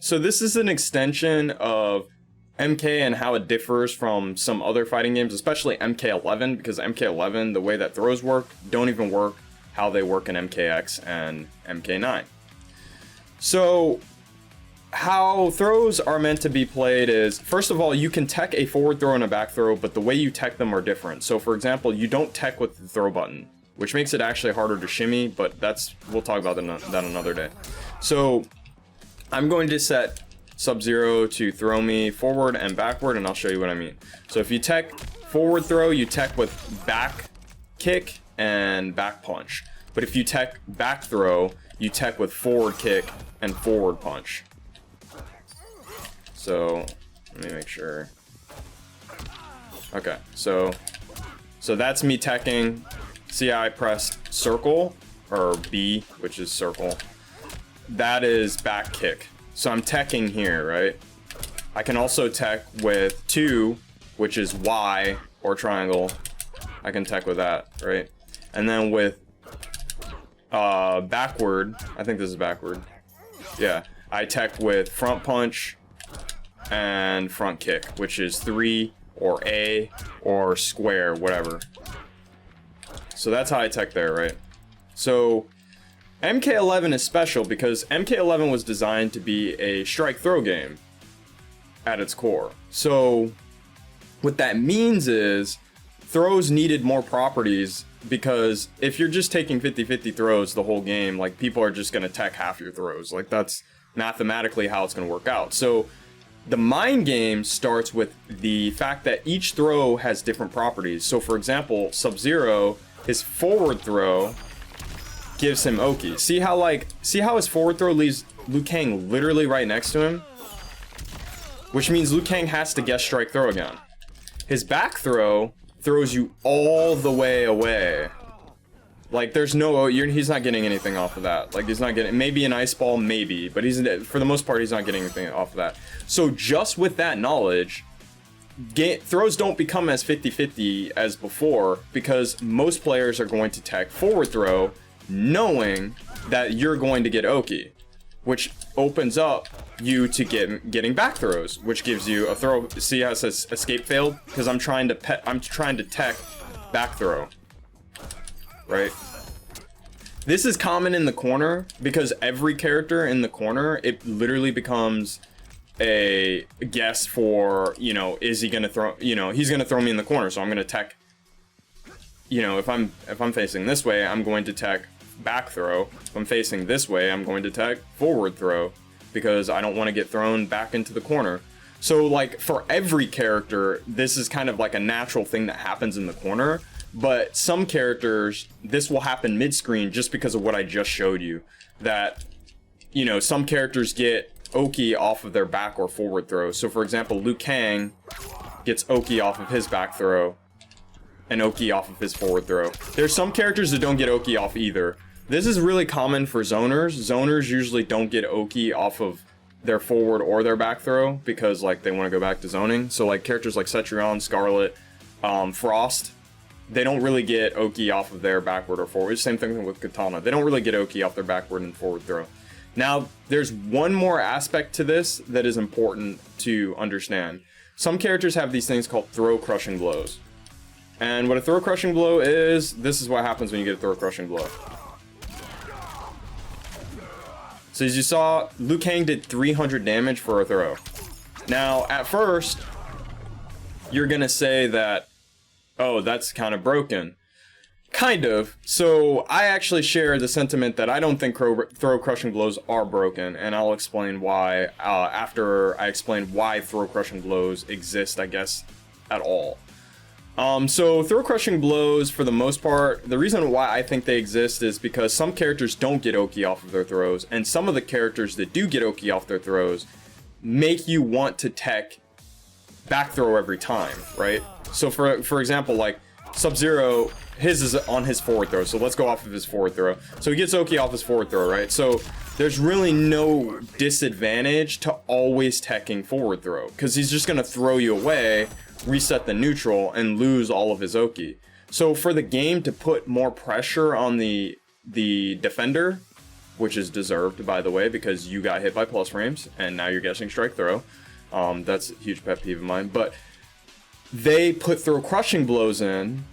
So this is an extension of MK and how it differs from some other fighting games, especially MK11, because MK11, the way that throws work, don't even work how they work in MKX and MK9. So how throws are meant to be played is, first of all, you can tech a forward throw and a back throw, but the way you tech them are different. So for example, you don't tech with the throw button, which makes it actually harder to shimmy, but we'll talk about that another day. So I'm going to set Sub-Zero to throw me forward and backward, and I'll show you what I mean. So if you tech forward throw, you tech with back kick and back punch. But if you tech back throw, you tech with forward kick and forward punch. So let me make sure. Okay, so that's me teching. See how I pressed circle, or B, which is circle. That is back kick. So I'm teching here, right? I can also tech with 2, which is Y or triangle. I can tech with that, right? And then with backward, I think this is backward. Yeah, I tech with front punch and front kick, which is 3 or A or square, whatever. So that's how I tech there, right? So MK11 is special because MK11 was designed to be a strike throw game at its core. So what that means is throws needed more properties, because if you're just taking 50-50 throws the whole game, like, people are just going to tech half your throws. Like, that's mathematically how it's going to work out. So the mind game starts with the fact that each throw has different properties. So for example, Sub-Zero, his forward throw gives him Oki. See how his forward throw leaves Liu Kang literally right next to him? Which means Liu Kang has to guess strike throw again. His back throw throws you all the way away. Like, there's no, he's not getting anything off of that. Like, he's not getting, maybe an ice ball, maybe, but for the most part, he's not getting anything off of that. So just with that knowledge, throws don't become as 50-50 as before, because most players are going to tech forward throw knowing that you're going to get Oki, which opens up you to getting back throws, which gives you a throw. See how it says escape failed? Because I'm trying to tech back throw, right? This is common in the corner because every character in the corner, it literally becomes a guess for, you know, is he gonna throw, you know, he's gonna throw me in the corner, so I'm gonna tech, you know, if I'm facing this way, I'm going to tech back throw. If I'm facing this way, I'm going to tech forward throw, because I don't want to get thrown back into the corner. So like, for every character, this is kind of like a natural thing that happens in the corner, but some characters, this will happen mid-screen just because of what I just showed you, that, you know, some characters get Oki off of their back or forward throw. So for example, Liu Kang gets Oki off of his back throw and Oki off of his forward throw. There's some characters that don't get Oki off either. This is really common for zoners. Zoners usually don't get Oki off of their forward or their back throw because, like, they want to go back to zoning. So like characters like Cetrion, Scarlet, Frost, they don't really get Oki off of their backward or forward. Same thing with Katana. They don't really get Oki off their backward and forward throw. Now, there's one more aspect to this that is important to understand. Some characters have these things called throw crushing blows. And what a throw crushing blow is, this is what happens when you get a throw crushing blow. So as you saw, Liu Kang did 300 damage for a throw. Now, at first, you're gonna say that, oh, that's kind of broken. Kind of. So I actually share the sentiment that I don't think throw crushing blows are broken, and I'll explain why after I explain why throw crushing blows exist, I guess, at all. So throw crushing blows, for the most part, the reason why I think they exist is because some characters don't get Oki off of their throws, and some of the characters that do get Oki off their throws make you want to tech back throw every time, right? So for example, like Sub-Zero, his is on his forward throw, so let's go off of his forward throw. So he gets Oki off his forward throw, right? So there's really no disadvantage to always teching forward throw, because he's just gonna throw you away, reset the neutral, and lose all of his Oki. So for the game to put more pressure on the defender, which is deserved, by the way, because you got hit by plus frames, and now you're guessing strike throw. That's a huge pet peeve of mine. But they put throw crushing blows in,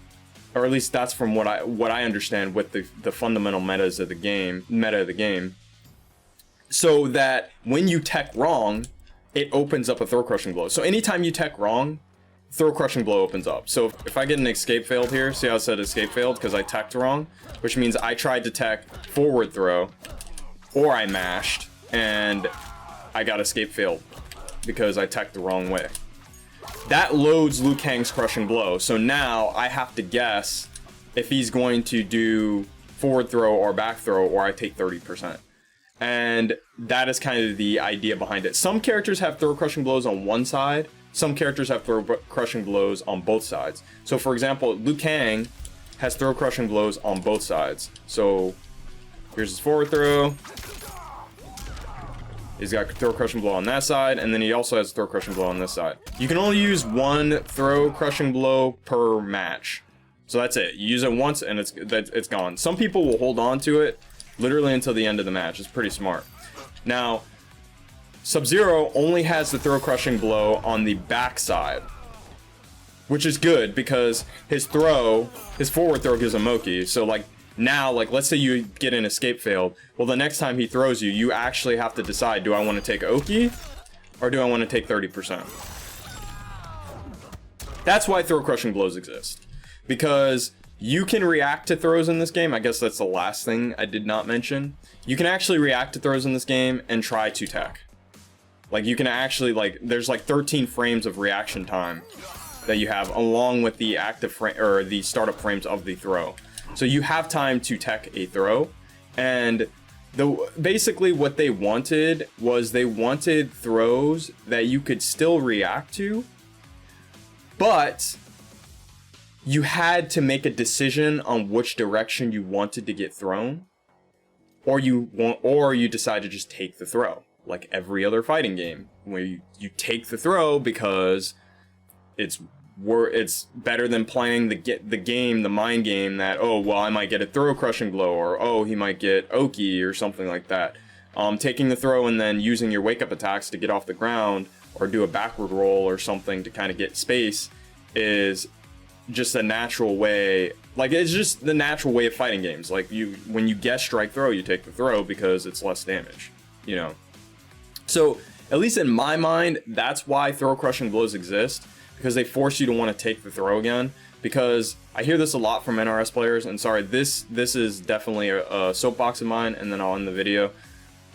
or at least that's from what I understand with the fundamental meta of the game, so that when you tech wrong, it opens up a throw crushing blow. So anytime you tech wrong, throw crushing blow opens up. So if I get an escape failed here, see how I said escape failed because I teched wrong, which means I tried to tech forward throw, or I mashed and I got escape failed because I teched the wrong way. That loads Liu Kang's crushing blow. So now I have to guess if he's going to do forward throw or back throw, or I take 30%. And that is kind of the idea behind it. Some characters have throw crushing blows on one side. Some characters have throw crushing blows on both sides. So for example, Liu Kang has throw crushing blows on both sides. So here's his forward throw. He's got throw crushing blow on that side, and then he also has throw crushing blow on this side. You can only use one throw crushing blow per match. So that's it. You use it once and it's gone. Some people will hold on to it literally until the end of the match. It's pretty smart. Now, Sub-Zero only has the throw crushing blow on the back side, which is good because his forward throw gives a Moki. So like now, like let's say you get an escape failed. Well, the next time he throws you, you actually have to decide, do I want to take Oki or do I want to take 30%? That's why throw crushing blows exist. Because you can react to throws in this game. I guess that's the last thing I did not mention. You can actually react to throws in this game and try to tech. Like you can actually there's like 13 frames of reaction time that you have along with the active frame or the startup frames of the throw. So you have time to tech a throw, and basically what they wanted was they wanted throws that you could still react to, but you had to make a decision on which direction you wanted to get thrown, or you decide to just take the throw, like every other fighting game, where you take the throw because it's better than playing the mind game that, oh, well, I might get a throw crushing blow, or oh, he might get Oki or something like that. Taking the throw and then using your wake up attacks to get off the ground or do a backward roll or something to kind of get space is just a natural way. Like, it's just the natural way of fighting games. Like, when you guess strike throw, you take the throw because it's less damage, you know. So at least in my mind, that's why throw crushing blows exist, because they force you to want to take the throw again. Because I hear this a lot from NRS players, and sorry, this is definitely a soapbox of mine, and then I'll end the video.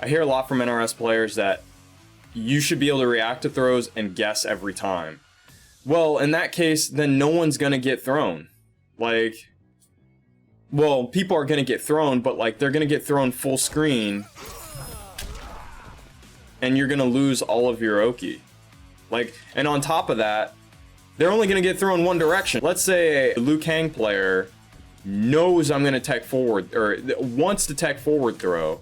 I hear a lot from NRS players that you should be able to react to throws and guess every time. Well, in that case, then no one's gonna get thrown. Like, well, people are gonna get thrown, but like they're gonna get thrown full screen, and you're gonna lose all of your Oki. Like, and on top of that, they're only gonna get thrown one direction. Let's say a Liu Kang player knows I'm gonna tech forward, or wants to tech forward throw,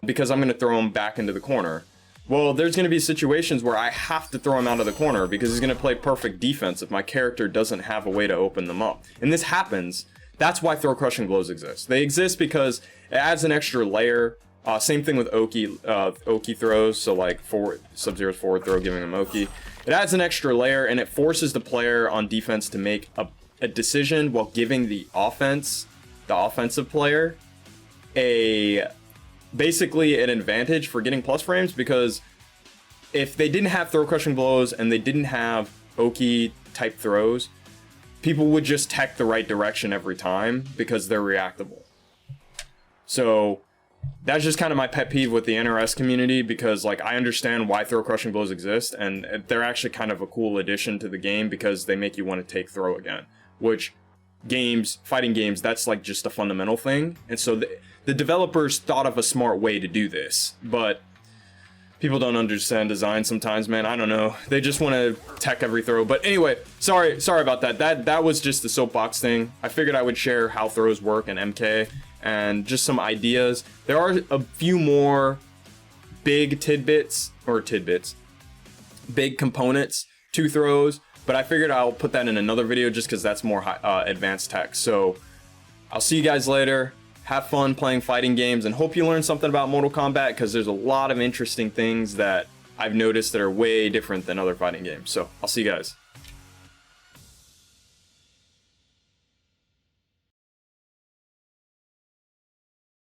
because I'm gonna throw him back into the corner. Well, there's going to be situations where I have to throw him out of the corner because he's going to play perfect defense if my character doesn't have a way to open them up. And this happens. That's why throw crushing blows exist. They exist because it adds an extra layer. Same thing with Oki throws. So like Sub-Zero's forward throw giving him Oki. It adds an extra layer and it forces the player on defense to make a decision while giving the offensive player, basically an advantage for getting plus frames, because if they didn't have throw crushing blows and they didn't have Oki type throws, people would just tech the right direction every time because they're reactable. So that's just kind of my pet peeve with the NRS community, because like I understand why throw crushing blows exist, and they're actually kind of a cool addition to the game because they make you want to take throw again, which fighting games, that's like just a fundamental thing. And so the developers thought of a smart way to do this, but people don't understand design sometimes, man. I don't know. They just want to tech every throw. But anyway, sorry about that. That was just the soapbox thing. I figured I would share how throws work in MK and just some ideas. There are a few more big big components to throws, but I figured I'll put that in another video just because that's more advanced tech. So I'll see you guys later. have fun playing fighting games, and hope you learned something about Mortal Kombat, because there's a lot of interesting things that I've noticed that are way different than other fighting games. So I'll see you guys.